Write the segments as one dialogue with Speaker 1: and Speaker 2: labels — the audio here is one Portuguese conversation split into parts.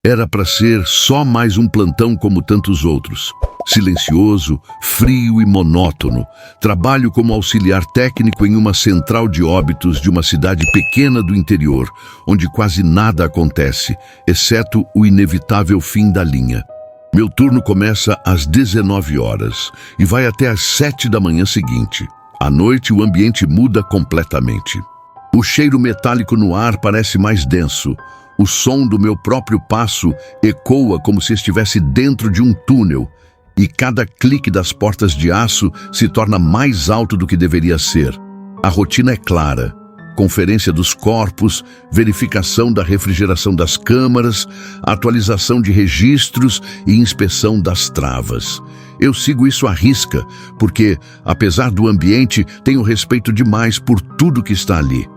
Speaker 1: Era para ser só mais um plantão como tantos outros. Silencioso, frio e monótono. Trabalho como auxiliar técnico em uma central de óbitos de uma cidade pequena do interior, onde quase nada acontece, exceto o inevitável fim da linha. Meu turno começa às 19 horas e vai até às 7 da manhã seguinte. À noite, o ambiente muda completamente. O cheiro metálico no ar parece mais denso. O som do meu próprio passo ecoa como se estivesse dentro de um túnel, e cada clique das portas de aço se torna mais alto do que deveria ser. A rotina é clara. Conferência dos corpos, verificação da refrigeração das câmaras, atualização de registros e inspeção das travas. Eu sigo isso à risca, porque, apesar do ambiente, tenho respeito demais por tudo que está ali.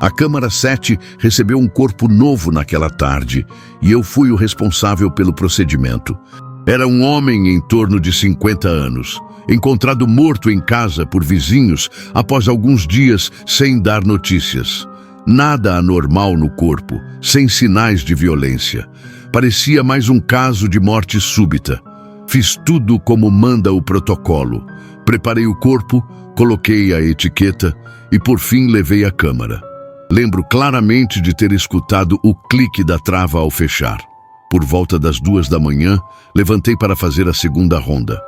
Speaker 1: A Câmara 7 recebeu um corpo novo naquela tarde, e eu fui o responsável pelo procedimento. Era um homem em torno de 50 anos, encontrado morto em casa por vizinhos após alguns dias sem dar notícias. Nada anormal no corpo, sem sinais de violência. Parecia mais um caso de morte súbita. Fiz tudo como manda o protocolo. Preparei o corpo, coloquei a etiqueta e por fim levei à câmara. Lembro claramente de ter escutado o clique da trava ao fechar. Por volta das 2 da manhã, levantei para fazer a segunda ronda.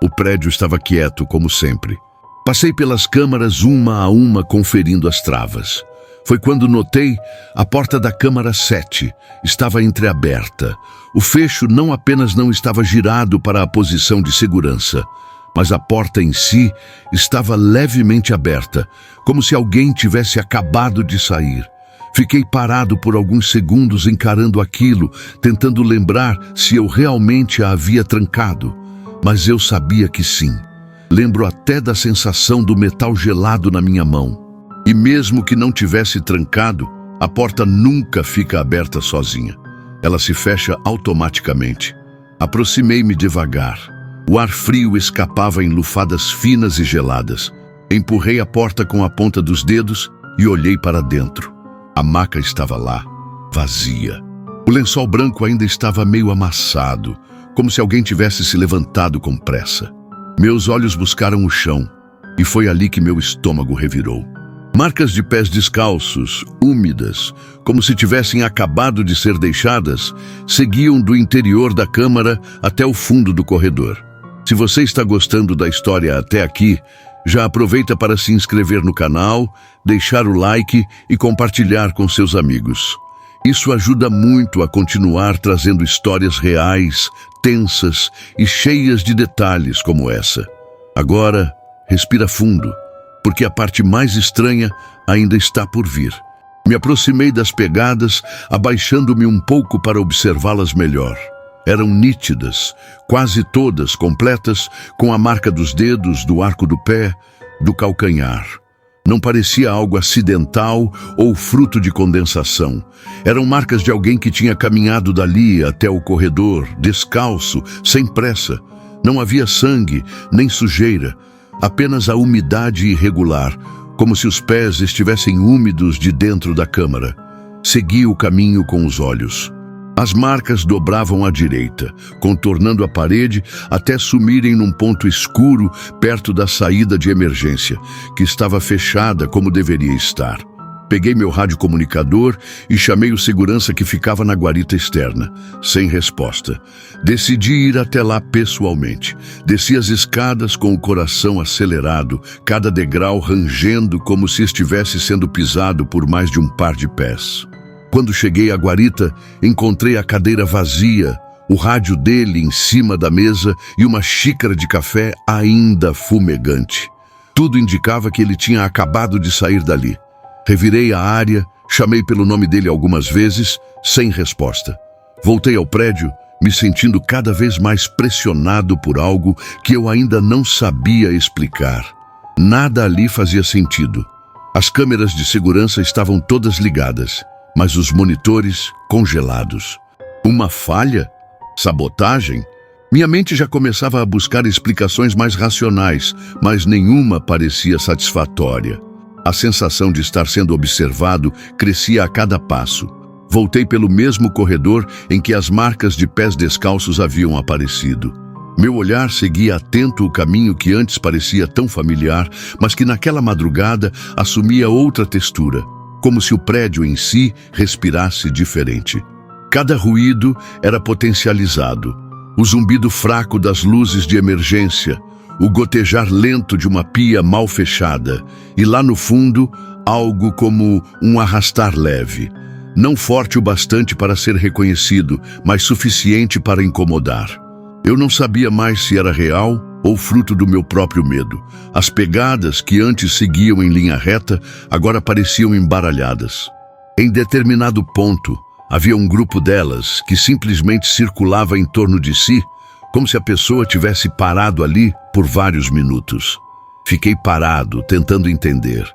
Speaker 1: O prédio estava quieto, como sempre. Passei pelas câmaras uma a uma, conferindo as travas. Foi quando notei a porta da Câmara 7 estava entreaberta. O fecho não apenas não estava girado para a posição de segurança, mas a porta em si estava levemente aberta, como se alguém tivesse acabado de sair. Fiquei parado por alguns segundos encarando aquilo, tentando lembrar se eu realmente a havia trancado. Mas eu sabia que sim. Lembro até da sensação do metal gelado na minha mão. E mesmo que não tivesse trancado, a porta nunca fica aberta sozinha. Ela se fecha automaticamente. Aproximei-me devagar. O ar frio escapava em lufadas finas e geladas. Empurrei a porta com a ponta dos dedos e olhei para dentro. A maca estava lá, vazia. O lençol branco ainda estava meio amassado, como se alguém tivesse se levantado com pressa. Meus olhos buscaram o chão, e foi ali que meu estômago revirou. Marcas de pés descalços, úmidas, como se tivessem acabado de ser deixadas, seguiam do interior da câmara até o fundo do corredor. Se você está gostando da história até aqui, já aproveita para se inscrever no canal, deixar o like e compartilhar com seus amigos. Isso ajuda muito a continuar trazendo histórias reais, tensas e cheias de detalhes como essa. Agora, respira fundo, porque a parte mais estranha ainda está por vir. Me aproximei das pegadas, abaixando-me um pouco para observá-las melhor. Eram nítidas, quase todas completas, com a marca dos dedos, do arco do pé, do calcanhar. Não parecia algo acidental ou fruto de condensação. Eram marcas de alguém que tinha caminhado dali até o corredor, descalço, sem pressa. Não havia sangue, nem sujeira, apenas a umidade irregular, como se os pés estivessem úmidos de dentro da câmara. Segui o caminho com os olhos. As marcas dobravam à direita, contornando a parede até sumirem num ponto escuro perto da saída de emergência, que estava fechada como deveria estar. Peguei meu radiocomunicador e chamei o segurança que ficava na guarita externa. Sem resposta. Decidi ir até lá pessoalmente. Desci as escadas com o coração acelerado, cada degrau rangendo como se estivesse sendo pisado por mais de um par de pés. Quando cheguei à guarita, encontrei a cadeira vazia, o rádio dele em cima da mesa e uma xícara de café ainda fumegante. Tudo indicava que ele tinha acabado de sair dali. Revirei a área, chamei pelo nome dele algumas vezes, sem resposta. Voltei ao prédio, me sentindo cada vez mais pressionado por algo que eu ainda não sabia explicar. Nada ali fazia sentido. As câmeras de segurança estavam todas ligadas, mas os monitores congelados. Uma falha? Sabotagem? Minha mente já começava a buscar explicações mais racionais, mas nenhuma parecia satisfatória. A sensação de estar sendo observado crescia a cada passo. Voltei pelo mesmo corredor em que as marcas de pés descalços haviam aparecido. Meu olhar seguia atento o caminho que antes parecia tão familiar, mas que naquela madrugada assumia outra textura, como se o prédio em si respirasse diferente. Cada ruído era potencializado. O zumbido fraco das luzes de emergência, o gotejar lento de uma pia mal fechada, e lá no fundo, algo como um arrastar leve. Não forte o bastante para ser reconhecido, mas suficiente para incomodar. Eu não sabia mais se era real ou fruto do meu próprio medo. As pegadas que antes seguiam em linha reta, agora pareciam embaralhadas. Em determinado ponto, havia um grupo delas que simplesmente circulava em torno de si, como se a pessoa tivesse parado ali por vários minutos. Fiquei parado, tentando entender.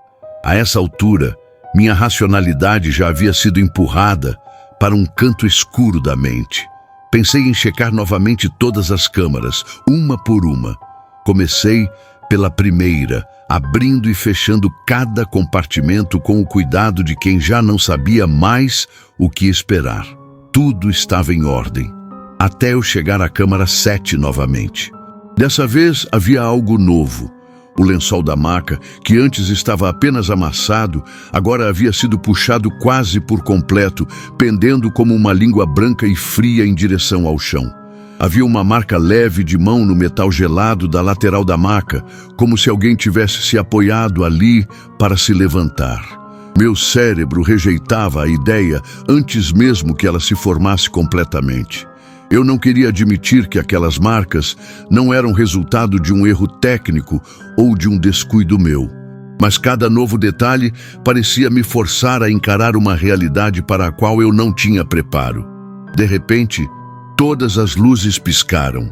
Speaker 1: A essa altura, minha racionalidade já havia sido empurrada para um canto escuro da mente. Pensei em checar novamente todas as câmaras, uma por uma. Comecei pela primeira, abrindo e fechando cada compartimento com o cuidado de quem já não sabia mais o que esperar. Tudo estava em ordem, até eu chegar à câmara 7 novamente. Dessa vez havia algo novo. O lençol da maca, que antes estava apenas amassado, agora havia sido puxado quase por completo, pendendo como uma língua branca e fria em direção ao chão. Havia uma marca leve de mão no metal gelado da lateral da maca, como se alguém tivesse se apoiado ali para se levantar. Meu cérebro rejeitava a ideia antes mesmo que ela se formasse completamente. Eu não queria admitir que aquelas marcas não eram resultado de um erro técnico ou de um descuido meu. Mas cada novo detalhe parecia me forçar a encarar uma realidade para a qual eu não tinha preparo. De repente, todas as luzes piscaram.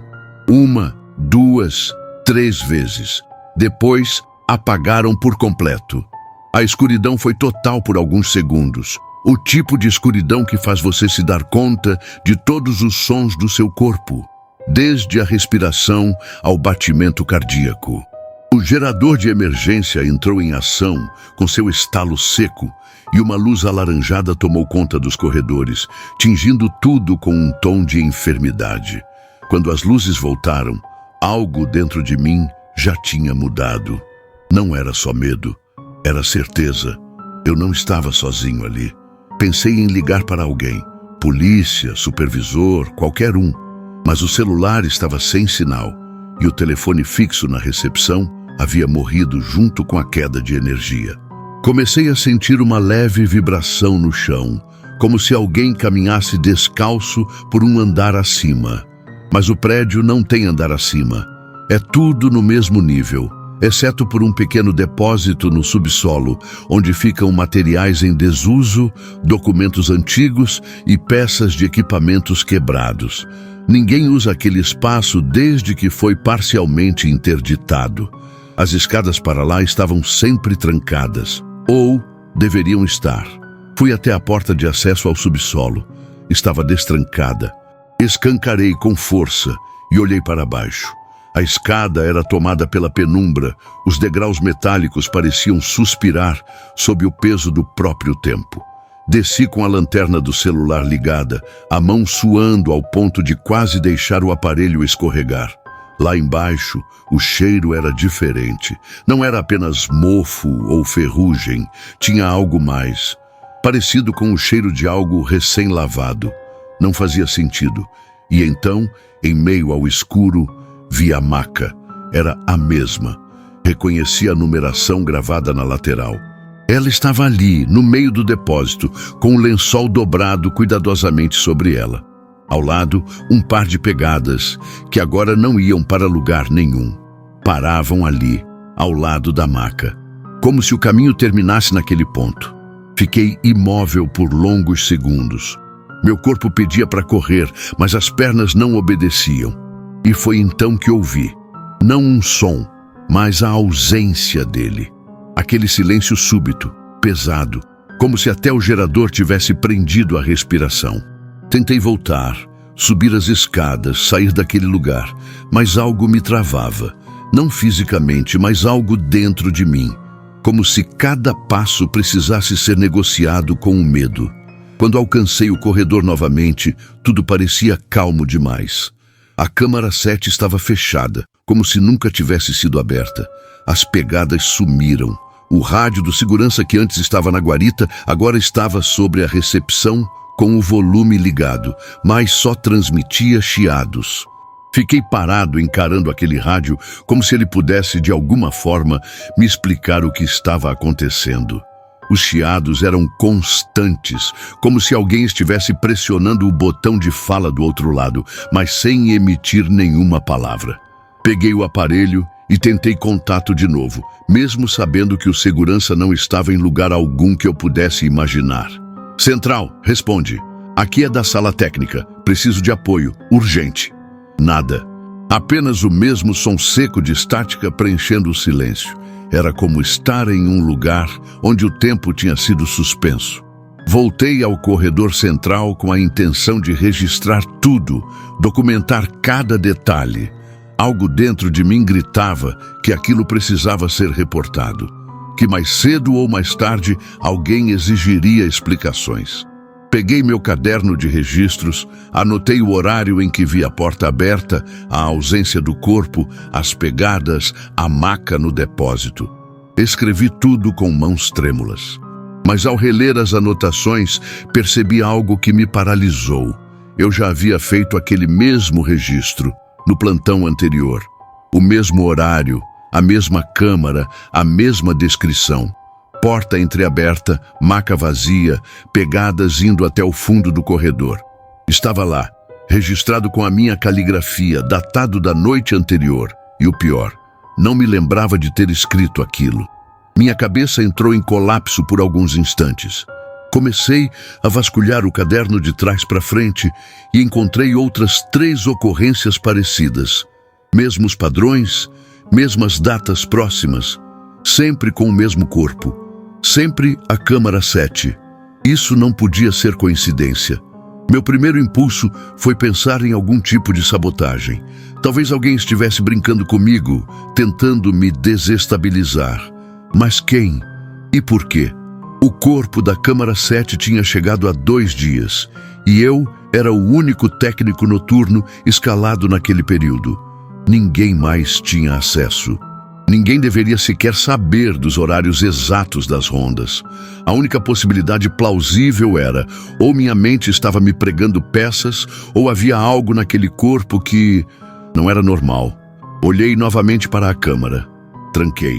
Speaker 1: 1, 2, 3 vezes. Depois, apagaram por completo. A escuridão foi total por alguns segundos. O tipo de escuridão que faz você se dar conta de todos os sons do seu corpo, desde a respiração ao batimento cardíaco. O gerador de emergência entrou em ação com seu estalo seco e uma luz alaranjada tomou conta dos corredores, tingindo tudo com um tom de enfermidade. Quando as luzes voltaram, algo dentro de mim já tinha mudado. Não era só medo, era certeza. Eu não estava sozinho ali. Pensei em ligar para alguém, polícia, supervisor, qualquer um, mas o celular estava sem sinal e o telefone fixo na recepção havia morrido junto com a queda de energia. Comecei a sentir uma leve vibração no chão, como se alguém caminhasse descalço por um andar acima. Mas o prédio não tem andar acima, é tudo no mesmo nível, exceto por um pequeno depósito no subsolo, onde ficam materiais em desuso, documentos antigos e peças de equipamentos quebrados. Ninguém usa aquele espaço desde que foi parcialmente interditado. As escadas para lá estavam sempre trancadas, ou deveriam estar. Fui até a porta de acesso ao subsolo. Estava destrancada. Escancarei com força e olhei para baixo. A escada era tomada pela penumbra, os degraus metálicos pareciam suspirar sob o peso do próprio tempo. Desci com a lanterna do celular ligada, a mão suando ao ponto de quase deixar o aparelho escorregar. Lá embaixo, o cheiro era diferente. Não era apenas mofo ou ferrugem, tinha algo mais. Parecido com o cheiro de algo recém-lavado. Não fazia sentido. E então, em meio ao escuro, vi a maca. Era a mesma. Reconheci a numeração gravada na lateral. Ela estava ali, no meio do depósito, com o lençol dobrado cuidadosamente sobre ela. Ao lado, um par de pegadas, que agora não iam para lugar nenhum. Paravam ali, ao lado da maca, como se o caminho terminasse naquele ponto. Fiquei imóvel por longos segundos. Meu corpo pedia para correr, mas as pernas não obedeciam. E foi então que ouvi, não um som, mas a ausência dele. Aquele silêncio súbito, pesado, como se até o gerador tivesse prendido a respiração. Tentei voltar, subir as escadas, sair daquele lugar, mas algo me travava. Não fisicamente, mas algo dentro de mim. Como se cada passo precisasse ser negociado com o medo. Quando alcancei o corredor novamente, tudo parecia calmo demais. A câmara 7 estava fechada, como se nunca tivesse sido aberta. As pegadas sumiram. O rádio do segurança que antes estava na guarita agora estava sobre a recepção com o volume ligado, mas só transmitia chiados. Fiquei parado encarando aquele rádio como se ele pudesse, de alguma forma, me explicar o que estava acontecendo. Os chiados eram constantes, como se alguém estivesse pressionando o botão de fala do outro lado, mas sem emitir nenhuma palavra. Peguei o aparelho e tentei contato de novo, mesmo sabendo que o segurança não estava em lugar algum que eu pudesse imaginar. Central, responde. Aqui é da sala técnica. Preciso de apoio. Urgente. Nada. Apenas o mesmo som seco de estática preenchendo o silêncio. Era como estar em um lugar onde o tempo tinha sido suspenso. Voltei ao corredor central com a intenção de registrar tudo, documentar cada detalhe. Algo dentro de mim gritava que aquilo precisava ser reportado, que mais cedo ou mais tarde alguém exigiria explicações. Peguei meu caderno de registros, anotei o horário em que vi a porta aberta, a ausência do corpo, as pegadas, a maca no depósito. Escrevi tudo com mãos trêmulas. Mas ao reler as anotações, percebi algo que me paralisou. Eu já havia feito aquele mesmo registro, no plantão anterior. O mesmo horário, a mesma câmara, a mesma descrição. Porta entreaberta, maca vazia, pegadas indo até o fundo do corredor. Estava lá, registrado com a minha caligrafia, datado da noite anterior. E o pior, não me lembrava de ter escrito aquilo. Minha cabeça entrou em colapso por alguns instantes. Comecei a vasculhar o caderno de trás para frente e encontrei outras 3 ocorrências parecidas. Mesmos padrões, mesmas datas próximas, sempre com o mesmo corpo. Sempre a câmara 7. Isso não podia ser coincidência. Meu primeiro impulso foi pensar em algum tipo de sabotagem. Talvez alguém estivesse brincando comigo, tentando me desestabilizar. Mas quem? E por quê? O corpo da câmara 7 tinha chegado há 2 dias, e eu era o único técnico noturno escalado naquele período. Ninguém mais tinha acesso. Ninguém deveria sequer saber dos horários exatos das rondas. A única possibilidade plausível era, ou minha mente estava me pregando peças, ou havia algo naquele corpo que não era normal. Olhei novamente para a câmara. Tranquei.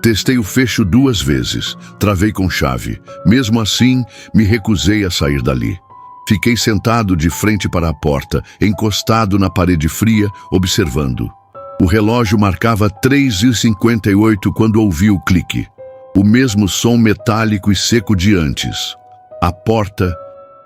Speaker 1: Testei o fecho 2 vezes. Travei com chave. Mesmo assim, me recusei a sair dali. Fiquei sentado de frente para a porta, encostado na parede fria, observando. O relógio marcava 3h58 quando ouvi o clique. O mesmo som metálico e seco de antes. A porta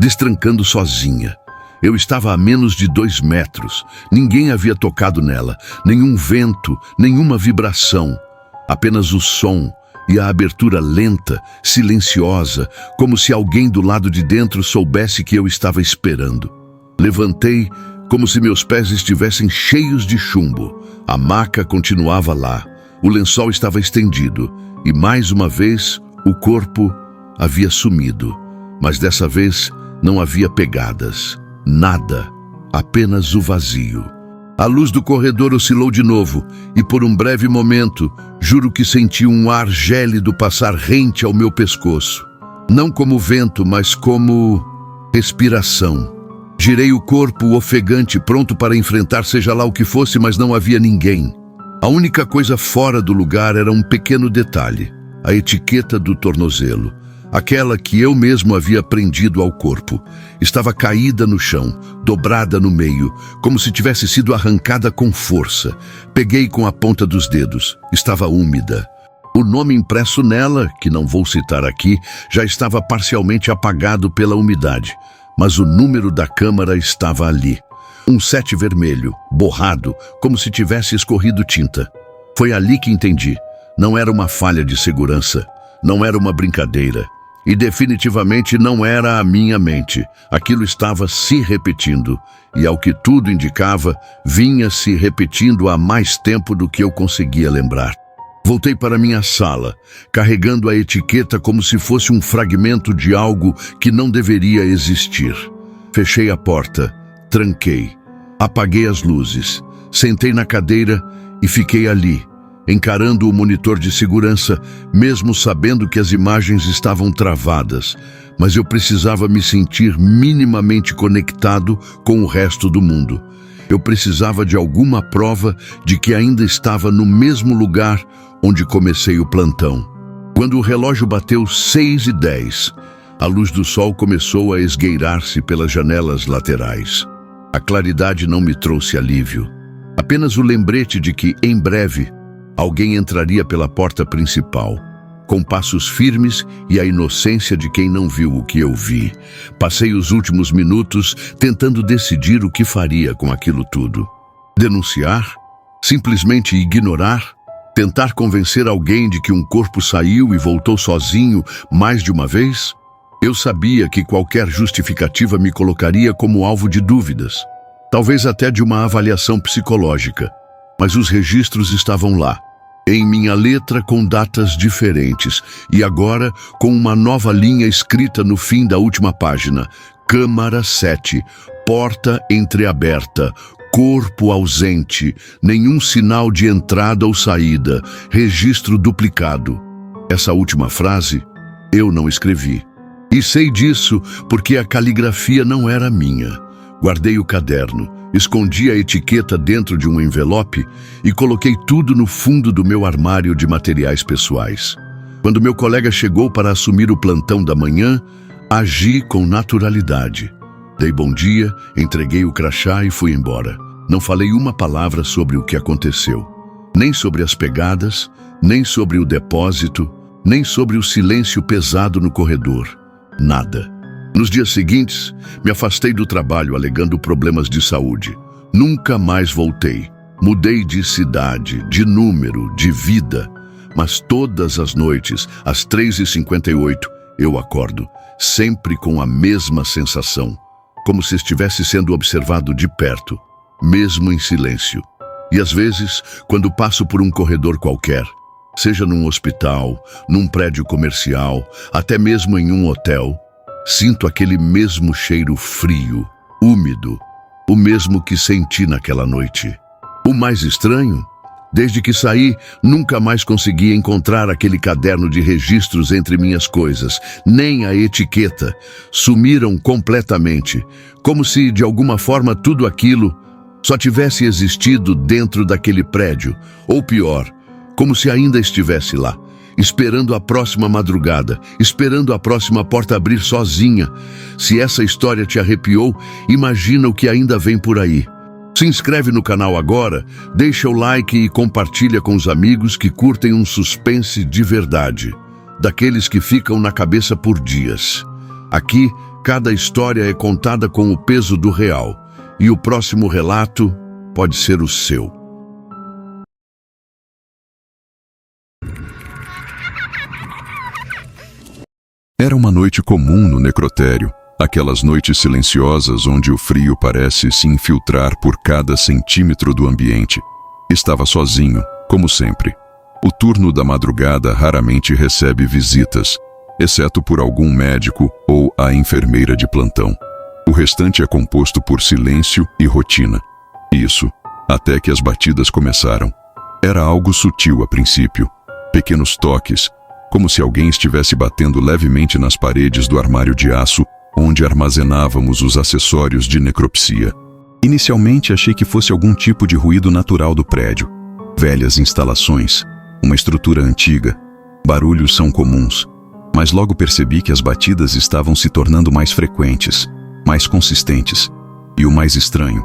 Speaker 1: destrancando sozinha. Eu estava a menos de 2 metros. Ninguém havia tocado nela. Nenhum vento, nenhuma vibração. Apenas o som e a abertura lenta, silenciosa, como se alguém do lado de dentro soubesse que eu estava esperando. Levantei como se meus pés estivessem cheios de chumbo. A maca continuava lá. O lençol estava estendido. E mais uma vez, o corpo havia sumido. Mas dessa vez, não havia pegadas. Nada. Apenas o vazio. A luz do corredor oscilou de novo. E por um breve momento, juro que senti um ar gélido passar rente ao meu pescoço. Não como vento, mas como respiração. Girei o corpo ofegante, pronto para enfrentar seja lá o que fosse, mas não havia ninguém. A única coisa fora do lugar era um pequeno detalhe, a etiqueta do tornozelo, aquela que eu mesmo havia prendido ao corpo. Estava caída no chão, dobrada no meio, como se tivesse sido arrancada com força. Peguei com a ponta dos dedos, estava úmida. O nome impresso nela, que não vou citar aqui, já estava parcialmente apagado pela umidade. Mas o número da câmara estava ali. Um 7 vermelho, borrado, como se tivesse escorrido tinta. Foi ali que entendi. Não era uma falha de segurança. Não era uma brincadeira. E definitivamente não era a minha mente. Aquilo estava se repetindo. E ao que tudo indicava, vinha se repetindo há mais tempo do que eu conseguia lembrar. Voltei para minha sala, carregando a etiqueta como se fosse um fragmento de algo que não deveria existir. Fechei a porta, tranquei, apaguei as luzes, sentei na cadeira e fiquei ali, encarando o monitor de segurança, mesmo sabendo que as imagens estavam travadas, mas eu precisava me sentir minimamente conectado com o resto do mundo. Eu precisava de alguma prova de que ainda estava no mesmo lugar onde comecei o plantão. Quando o relógio bateu 6h10, a luz do sol começou a esgueirar-se pelas janelas laterais. A claridade não me trouxe alívio. Apenas o lembrete de que, em breve, alguém entraria pela porta principal, com passos firmes e a inocência de quem não viu o que eu vi. Passei os últimos minutos tentando decidir o que faria com aquilo tudo. Denunciar? Simplesmente ignorar? Tentar convencer alguém de que um corpo saiu e voltou sozinho mais de uma vez? Eu sabia que qualquer justificativa me colocaria como alvo de dúvidas, talvez até de uma avaliação psicológica, mas os registros estavam lá, em minha letra com datas diferentes, e agora com uma nova linha escrita no fim da última página: Câmara 7, porta entreaberta, corpo ausente, nenhum sinal de entrada ou saída, registro duplicado. Essa última frase eu não escrevi. E sei disso porque a caligrafia não era minha. Guardei o caderno, escondi a etiqueta dentro de um envelope e coloquei tudo no fundo do meu armário de materiais pessoais. Quando meu colega chegou para assumir o plantão da manhã, agi com naturalidade. Dei bom dia, entreguei o crachá e fui embora. Não falei uma palavra sobre o que aconteceu. Nem sobre as pegadas, nem sobre o depósito, nem sobre o silêncio pesado no corredor. Nada. Nos dias seguintes, me afastei do trabalho alegando problemas de saúde. Nunca mais voltei. Mudei de cidade, de número, de vida. Mas todas as noites, às 3h58, eu acordo, sempre com a mesma sensação, como se estivesse sendo observado de perto, mesmo em silêncio. E às vezes, quando passo por um corredor qualquer, seja num hospital, num prédio comercial, até mesmo em um hotel, sinto aquele mesmo cheiro frio, úmido, o mesmo que senti naquela noite. O mais estranho, desde que saí, nunca mais consegui encontrar aquele caderno de registros entre minhas coisas, nem a etiqueta. Sumiram completamente, como se, de alguma forma, tudo aquilo só tivesse existido dentro daquele prédio, ou pior, como se ainda estivesse lá, esperando a próxima madrugada, esperando a próxima porta abrir sozinha. Se essa história te arrepiou, imagina o que ainda vem por aí. Se inscreve no canal agora, deixa o like e compartilha com os amigos que curtem um suspense de verdade, daqueles que ficam na cabeça por dias. Aqui, cada história é contada com o peso do real, e o próximo relato pode ser o seu.
Speaker 2: Era uma noite comum no necrotério, aquelas noites silenciosas onde o frio parece se infiltrar por cada centímetro do ambiente. Estava sozinho, como sempre. O turno da madrugada raramente recebe visitas, exceto por algum médico ou a enfermeira de plantão. O restante é composto por silêncio e rotina. Isso, até que as batidas começaram. Era algo sutil a princípio, pequenos toques, como se alguém estivesse batendo levemente nas paredes do armário de aço onde armazenávamos os acessórios de necropsia. Inicialmente achei que fosse algum tipo de ruído natural do prédio. Velhas instalações, uma estrutura antiga, barulhos são comuns, mas logo percebi que as batidas estavam se tornando mais frequentes, mais consistentes, e o mais estranho,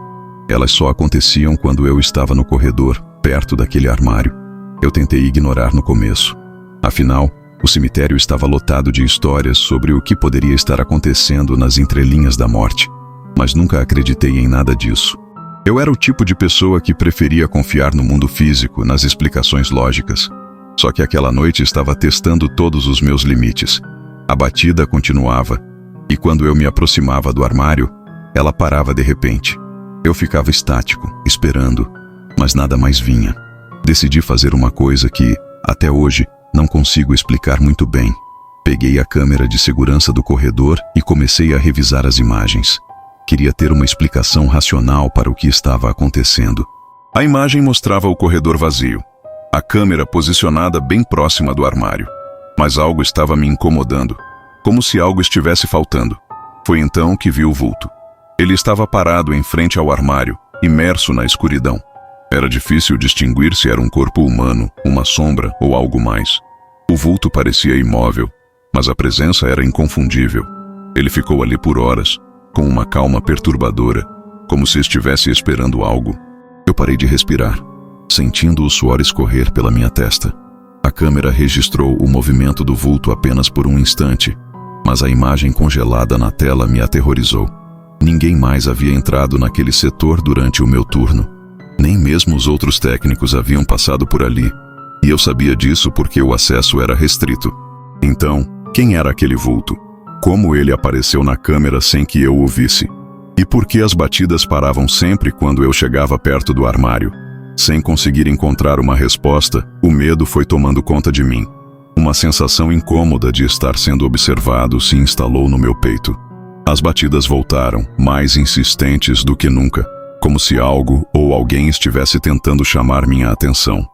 Speaker 2: elas só aconteciam quando eu estava no corredor, perto daquele armário. Eu tentei ignorar no começo. Afinal, o cemitério estava lotado de histórias sobre o que poderia estar acontecendo nas entrelinhas da morte, mas nunca acreditei em nada disso. Eu era o tipo de pessoa que preferia confiar no mundo físico, nas explicações lógicas. Só que aquela noite estava testando todos os meus limites. A batida continuava, e quando eu me aproximava do armário, ela parava de repente. Eu ficava estático, esperando, mas nada mais vinha. Decidi fazer uma coisa que, Até hoje, não consigo explicar muito bem. Peguei a câmera de segurança do corredor e comecei a revisar as imagens. Queria ter uma explicação racional para o que estava acontecendo. A imagem mostrava o corredor vazio, a câmera posicionada bem próxima do armário. Mas algo estava me incomodando, como se algo estivesse faltando. Foi então que vi o vulto. Ele estava parado em frente ao armário, imerso na escuridão. Era difícil distinguir se era um corpo humano, uma sombra ou algo mais. O vulto parecia imóvel, mas a presença era inconfundível. Ele ficou ali por horas, com uma calma perturbadora, como se estivesse esperando algo. Eu parei de respirar, sentindo o suor escorrer pela minha testa. A câmera registrou o movimento do vulto apenas por um instante, mas a imagem congelada na tela me aterrorizou. Ninguém mais havia entrado naquele setor durante o meu turno. Nem mesmo os outros técnicos haviam passado por ali, e eu sabia disso porque o acesso era restrito. Então, quem era aquele vulto? Como ele apareceu na câmera sem que eu o visse? E por que as batidas paravam sempre quando eu chegava perto do armário? Sem conseguir encontrar uma resposta, o medo foi tomando conta de mim. Uma sensação incômoda de estar sendo observado se instalou no meu peito. As batidas voltaram, mais insistentes do que nunca, como se algo ou alguém estivesse tentando chamar minha atenção.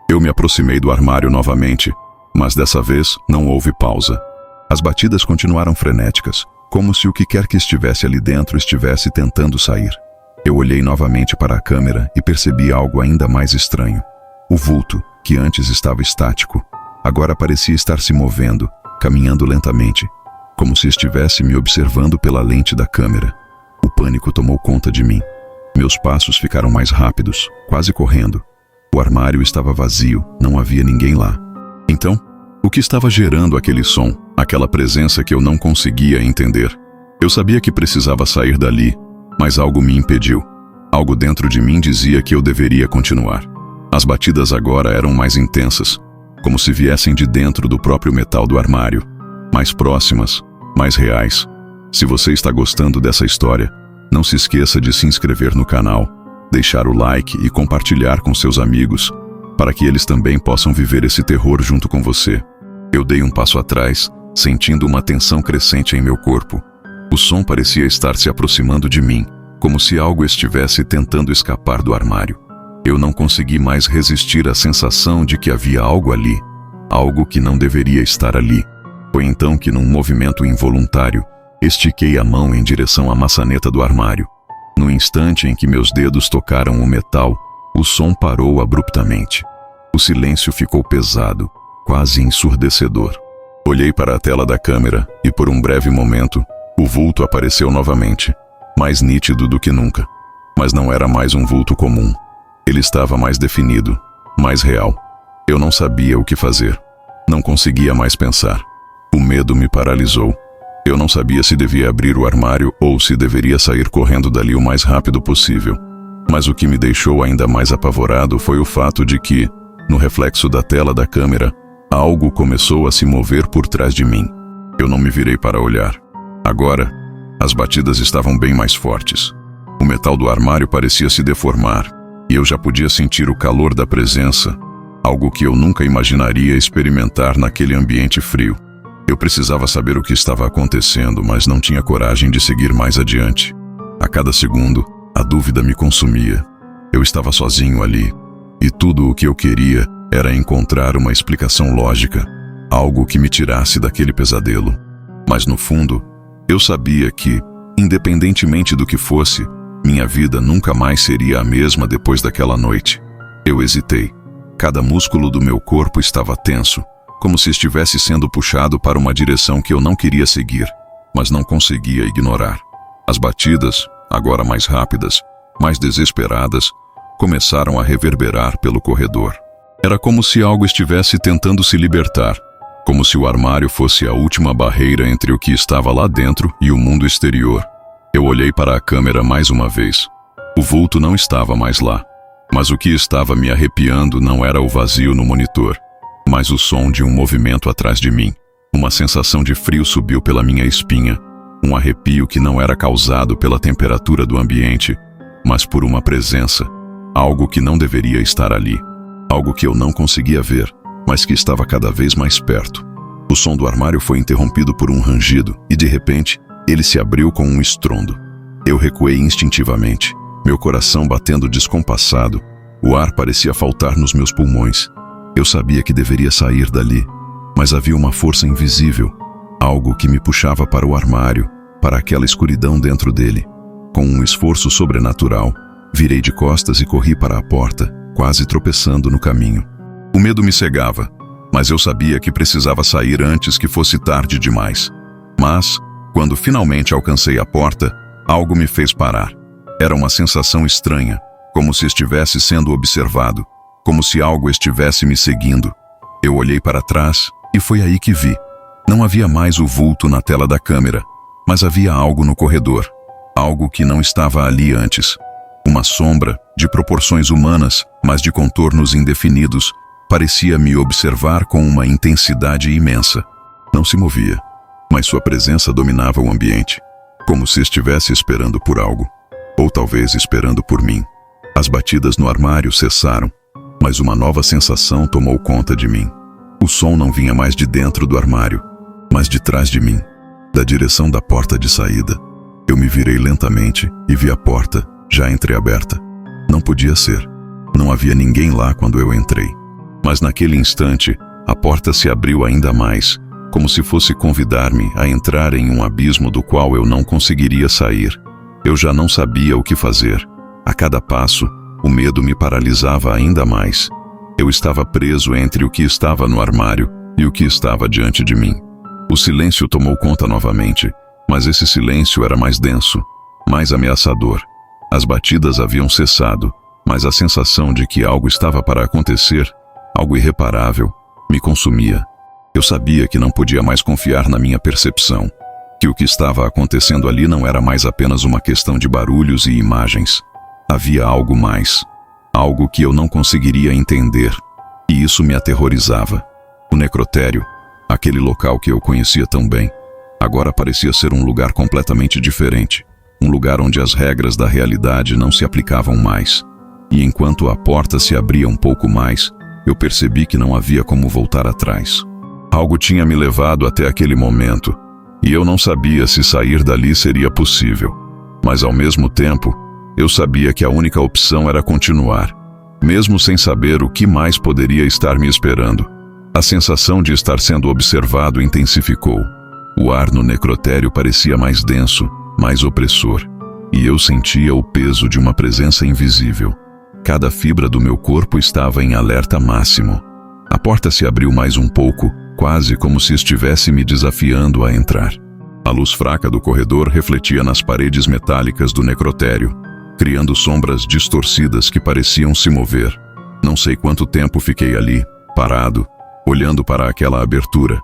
Speaker 2: Eu me aproximei do armário novamente, mas dessa vez não houve pausa. As batidas continuaram frenéticas, como se o que quer que estivesse ali dentro estivesse tentando sair. Eu olhei novamente para a câmera e percebi algo ainda mais estranho. O vulto, que antes estava estático, agora parecia estar se movendo, caminhando lentamente, como se estivesse me observando pela lente da câmera. O pânico tomou conta de mim. Meus passos ficaram mais rápidos, quase correndo. O armário estava vazio, não havia ninguém lá. Então, o que estava gerando aquele som, aquela presença que eu não conseguia entender? Eu sabia que precisava sair dali, mas algo me impediu. Algo dentro de mim dizia que eu deveria continuar. As batidas agora eram mais intensas, como se viessem de dentro do próprio metal do armário, mais próximas, mais reais. Se você está gostando dessa história, não se esqueça de se inscrever no canal, deixar o like e compartilhar com seus amigos, para que eles também possam viver esse terror junto com você. Eu dei um passo atrás, sentindo uma tensão crescente em meu corpo. O som parecia estar se aproximando de mim, como se algo estivesse tentando escapar do armário. Eu não consegui mais resistir à sensação de que havia algo ali, algo que não deveria estar ali. Foi então que, num movimento involuntário, estiquei a mão em direção à maçaneta do armário. No instante em que meus dedos tocaram o metal, o som parou abruptamente. O silêncio ficou pesado, quase ensurdecedor. Olhei para a tela da câmera e, por um breve momento, o vulto apareceu novamente, mais nítido do que nunca. Mas não era mais um vulto comum. Ele estava mais definido, mais real. Eu não sabia o que fazer. Não conseguia mais pensar. O medo me paralisou. Eu não sabia se devia abrir o armário ou se deveria sair correndo dali o mais rápido possível. Mas o que me deixou ainda mais apavorado foi o fato de que, no reflexo da tela da câmera, algo começou a se mover por trás de mim. Eu não me virei para olhar. Agora, as batidas estavam bem mais fortes. O metal do armário parecia se deformar, e eu já podia sentir o calor da presença, algo que eu nunca imaginaria experimentar naquele ambiente frio. Eu precisava saber o que estava acontecendo, mas não tinha coragem de seguir mais adiante. A cada segundo, a dúvida me consumia. Eu estava sozinho ali, e tudo o que eu queria era encontrar uma explicação lógica, algo que me tirasse daquele pesadelo. Mas no fundo, eu sabia que, independentemente do que fosse, minha vida nunca mais seria a mesma depois daquela noite. Eu hesitei. Cada músculo do meu corpo estava tenso, como se estivesse sendo puxado para uma direção que eu não queria seguir, mas não conseguia ignorar. As batidas, agora mais rápidas, mais desesperadas, começaram a reverberar pelo corredor. Era como se algo estivesse tentando se libertar, como se o armário fosse a última barreira entre o que estava lá dentro e o mundo exterior. Eu olhei para a câmera mais uma vez. O vulto não estava mais lá, mas o que estava me arrepiando não era o vazio no monitor, mas o som de um movimento atrás de mim. Uma sensação de frio subiu pela minha espinha, um arrepio que não era causado pela temperatura do ambiente, mas por uma presença, algo que não deveria estar ali, algo que eu não conseguia ver, mas que estava cada vez mais perto. O som do armário foi interrompido por um rangido e, de repente, ele se abriu com um estrondo. Eu recuei instintivamente, meu coração batendo descompassado. O ar parecia faltar nos meus pulmões. Eu sabia que deveria sair dali, mas havia uma força invisível, algo que me puxava para o armário, para aquela escuridão dentro dele. Com um esforço sobrenatural, virei de costas e corri para a porta, quase tropeçando no caminho. O medo me cegava, mas eu sabia que precisava sair antes que fosse tarde demais. Mas, quando finalmente alcancei a porta, algo me fez parar. Era uma sensação estranha, como se estivesse sendo observado, como se algo estivesse me seguindo. Eu olhei para trás e foi aí que vi. Não havia mais o vulto na tela da câmera, mas havia algo no corredor, algo que não estava ali antes. Uma sombra, de proporções humanas, mas de contornos indefinidos, parecia me observar com uma intensidade imensa. Não se movia, mas sua presença dominava o ambiente, como se estivesse esperando por algo, ou talvez esperando por mim. As batidas no armário cessaram, mas uma nova sensação tomou conta de mim. O som não vinha mais de dentro do armário, mas de trás de mim, da direção da porta de saída. Eu me virei lentamente e vi a porta, já entreaberta. Não podia ser. Não havia ninguém lá quando eu entrei. Mas naquele instante, a porta se abriu ainda mais, como se fosse convidar-me a entrar em um abismo do qual eu não conseguiria sair. Eu já não sabia o que fazer. A cada passo, o medo me paralisava ainda mais. Eu estava preso entre o que estava no armário e o que estava diante de mim. O silêncio tomou conta novamente, mas esse silêncio era mais denso, mais ameaçador. As batidas haviam cessado, mas a sensação de que algo estava para acontecer, algo irreparável, me consumia. Eu sabia que não podia mais confiar na minha percepção, que o que estava acontecendo ali não era mais apenas uma questão de barulhos e imagens. Havia algo mais, algo que eu não conseguiria entender, e isso me aterrorizava. O necrotério, aquele local que eu conhecia tão bem, agora parecia ser um lugar completamente diferente, um lugar onde as regras da realidade não se aplicavam mais. E enquanto a porta se abria um pouco mais, eu percebi que não havia como voltar atrás. Algo tinha me levado até aquele momento, e eu não sabia se sair dali seria possível. Mas ao mesmo tempo, eu sabia que a única opção era continuar, mesmo sem saber o que mais poderia estar me esperando. A sensação de estar sendo observado intensificou. O ar no necrotério parecia mais denso, mais opressor, e eu sentia o peso de uma presença invisível. Cada fibra do meu corpo estava em alerta máximo. A porta se abriu mais um pouco, quase como se estivesse me desafiando a entrar. A luz fraca do corredor refletia nas paredes metálicas do necrotério, criando sombras distorcidas que pareciam se mover. Não sei quanto tempo fiquei ali, parado, olhando para aquela abertura.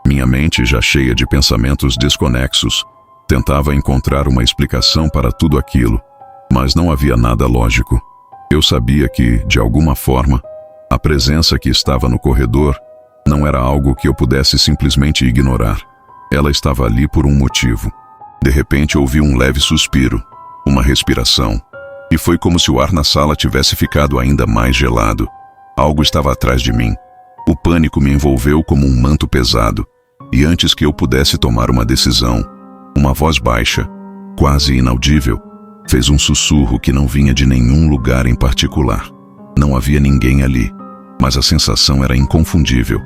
Speaker 2: Minha mente, já cheia de pensamentos desconexos, tentava encontrar uma explicação para tudo aquilo, mas não havia nada lógico. Eu sabia que, de alguma forma, a presença que estava no corredor não era algo que eu pudesse simplesmente ignorar. Ela estava ali por um motivo. De repente ouvi um leve suspiro, uma respiração, e foi como se o ar na sala tivesse ficado ainda mais gelado. Algo estava atrás de mim. O pânico me envolveu como um manto pesado, e antes que eu pudesse tomar uma decisão, uma voz baixa, quase inaudível, fez um sussurro que não vinha de nenhum lugar em particular. Não havia ninguém ali, mas a sensação era inconfundível.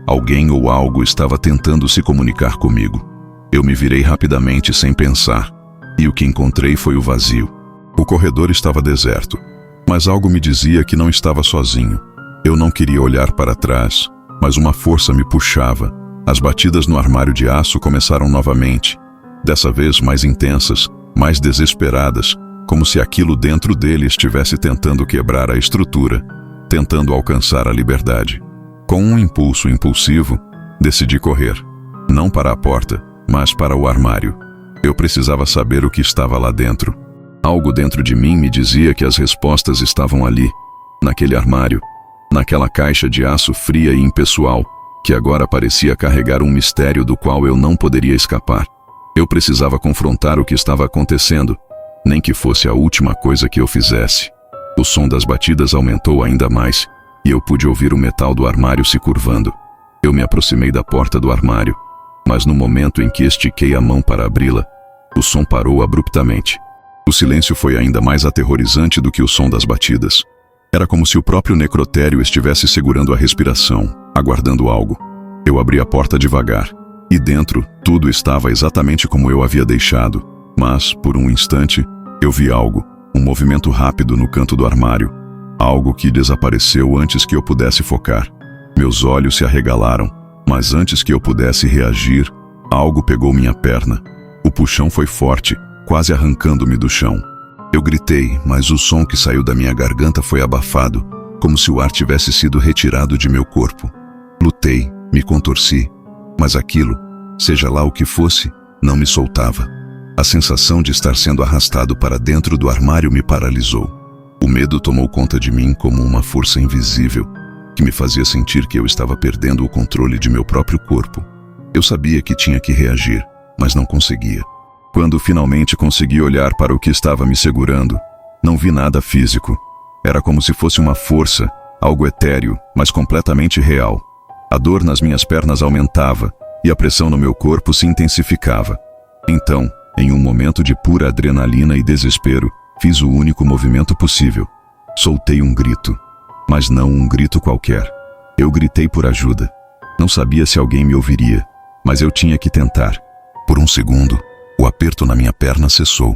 Speaker 2: Alguém ou algo estava tentando se comunicar comigo. Eu me virei rapidamente sem pensar, e o que encontrei foi o vazio. O corredor estava deserto, mas algo me dizia que não estava sozinho. Eu não queria olhar para trás, mas uma força me puxava. As batidas no armário de aço começaram novamente, dessa vez mais intensas, mais desesperadas, como se aquilo dentro dele estivesse tentando quebrar a estrutura, tentando alcançar a liberdade. Com um impulso impulsivo, decidi correr. Não para a porta, mas para o armário. Eu precisava saber o que estava lá dentro. Algo dentro de mim me dizia que as respostas estavam ali, naquele armário, naquela caixa de aço fria e impessoal, que agora parecia carregar um mistério do qual eu não poderia escapar. Eu precisava confrontar o que estava acontecendo, nem que fosse a última coisa que eu fizesse. O som das batidas aumentou ainda mais, e eu pude ouvir o metal do armário se curvando. Eu me aproximei da porta do armário, mas no momento em que estiquei a mão para abri-la, o som parou abruptamente. O silêncio foi ainda mais aterrorizante do que o som das batidas. Era como se o próprio necrotério estivesse segurando a respiração, aguardando algo. Eu abri a porta devagar, e dentro tudo estava exatamente como eu havia deixado, mas, por um instante, eu vi algo, um movimento rápido no canto do armário, algo que desapareceu antes que eu pudesse focar. Meus olhos se arregalaram, mas antes que eu pudesse reagir, algo pegou minha perna. O puxão foi forte, quase arrancando-me do chão. Eu gritei, mas o som que saiu da minha garganta foi abafado, como se o ar tivesse sido retirado de meu corpo. Lutei, me contorci, mas aquilo, seja lá o que fosse, não me soltava. A sensação de estar sendo arrastado para dentro do armário me paralisou. O medo tomou conta de mim como uma força invisível, que me fazia sentir que eu estava perdendo o controle de meu próprio corpo. Eu sabia que tinha que reagir, mas não conseguia. Quando finalmente consegui olhar para o que estava me segurando, não vi nada físico. Era como se fosse uma força, algo etéreo, mas completamente real. A dor nas minhas pernas aumentava e a pressão no meu corpo se intensificava. Então, em um momento de pura adrenalina e desespero, fiz o único movimento possível. Soltei um grito. Mas não um grito qualquer. Eu gritei por ajuda. Não sabia se alguém me ouviria, mas eu tinha que tentar. Por um segundo, o aperto na minha perna cessou,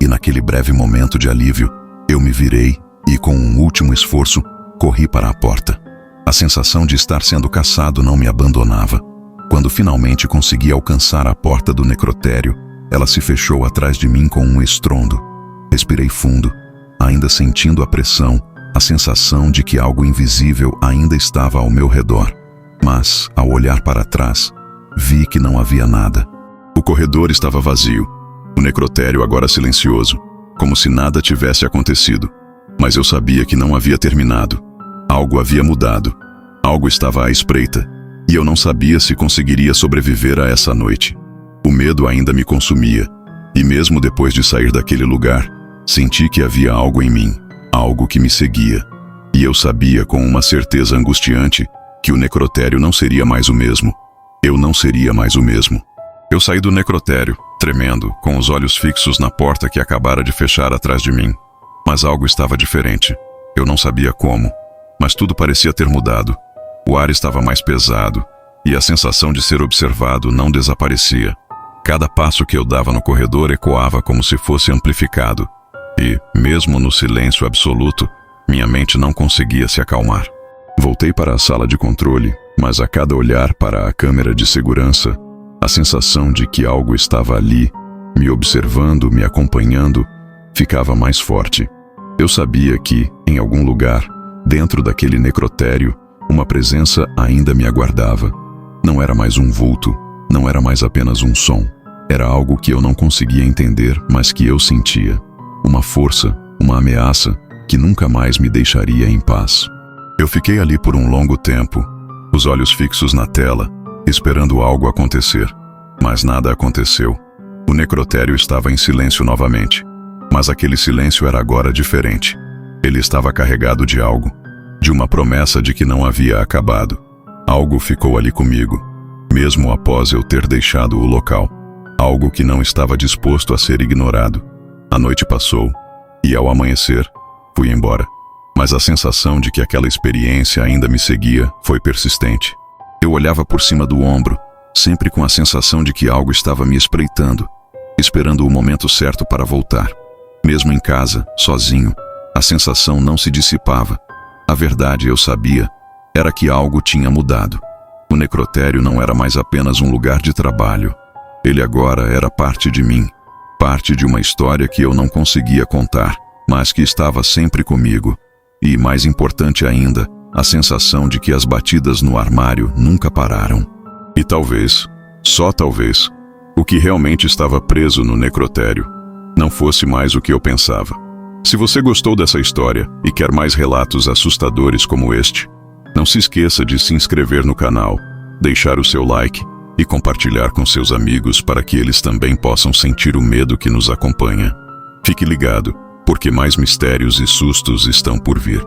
Speaker 2: e naquele breve momento de alívio, eu me virei e, com um último esforço, corri para a porta. A sensação de estar sendo caçado não me abandonava. Quando finalmente consegui alcançar a porta do necrotério, ela se fechou atrás de mim com um estrondo. Respirei fundo, ainda sentindo a pressão, a sensação de que algo invisível ainda estava ao meu redor. Mas, ao olhar para trás, vi que não havia nada. O corredor estava vazio, o necrotério agora silencioso, como se nada tivesse acontecido. Mas eu sabia que não havia terminado. Algo havia mudado. Algo estava à espreita, e eu não sabia se conseguiria sobreviver a essa noite. O medo ainda me consumia, e mesmo depois de sair daquele lugar, senti que havia algo em mim, algo que me seguia. E eu sabia com uma certeza angustiante que o necrotério não seria mais o mesmo. Eu não seria mais o mesmo. Eu saí do necrotério, tremendo, com os olhos fixos na porta que acabara de fechar atrás de mim. Mas algo estava diferente. Eu não sabia como, mas tudo parecia ter mudado. O ar estava mais pesado, e a sensação de ser observado não desaparecia. Cada passo que eu dava no corredor ecoava como se fosse amplificado. E, mesmo no silêncio absoluto, minha mente não conseguia se acalmar. Voltei para a sala de controle, mas a cada olhar para a câmera de segurança, a sensação de que algo estava ali, me observando, me acompanhando, ficava mais forte. Eu sabia que, em algum lugar, dentro daquele necrotério, uma presença ainda me aguardava. Não era mais um vulto, não era mais apenas um som. Era algo que eu não conseguia entender, mas que eu sentia. Uma força, uma ameaça, que nunca mais me deixaria em paz. Eu fiquei ali por um longo tempo, os olhos fixos na tela, esperando algo acontecer. Mas nada aconteceu. O necrotério estava em silêncio novamente. Mas aquele silêncio era agora diferente. Ele estava carregado de algo, de uma promessa de que não havia acabado. Algo ficou ali comigo, mesmo após eu ter deixado o local. Algo que não estava disposto a ser ignorado. A noite passou, e ao amanhecer, fui embora. Mas a sensação de que aquela experiência ainda me seguia foi persistente. Eu olhava por cima do ombro, sempre com a sensação de que algo estava me espreitando, esperando o momento certo para voltar. Mesmo em casa, sozinho, a sensação não se dissipava. A verdade, eu sabia, era que algo tinha mudado. O necrotério não era mais apenas um lugar de trabalho. Ele agora era parte de mim, parte de uma história que eu não conseguia contar, mas que estava sempre comigo. E, mais importante ainda, a sensação de que as batidas no armário nunca pararam. E talvez, só talvez, o que realmente estava preso no necrotério não fosse mais o que eu pensava. Se você gostou dessa história e quer mais relatos assustadores como este, não se esqueça de se inscrever no canal, deixar o seu like e compartilhar com seus amigos para que eles também possam sentir o medo que nos acompanha. Fique ligado, porque mais mistérios e sustos estão por vir.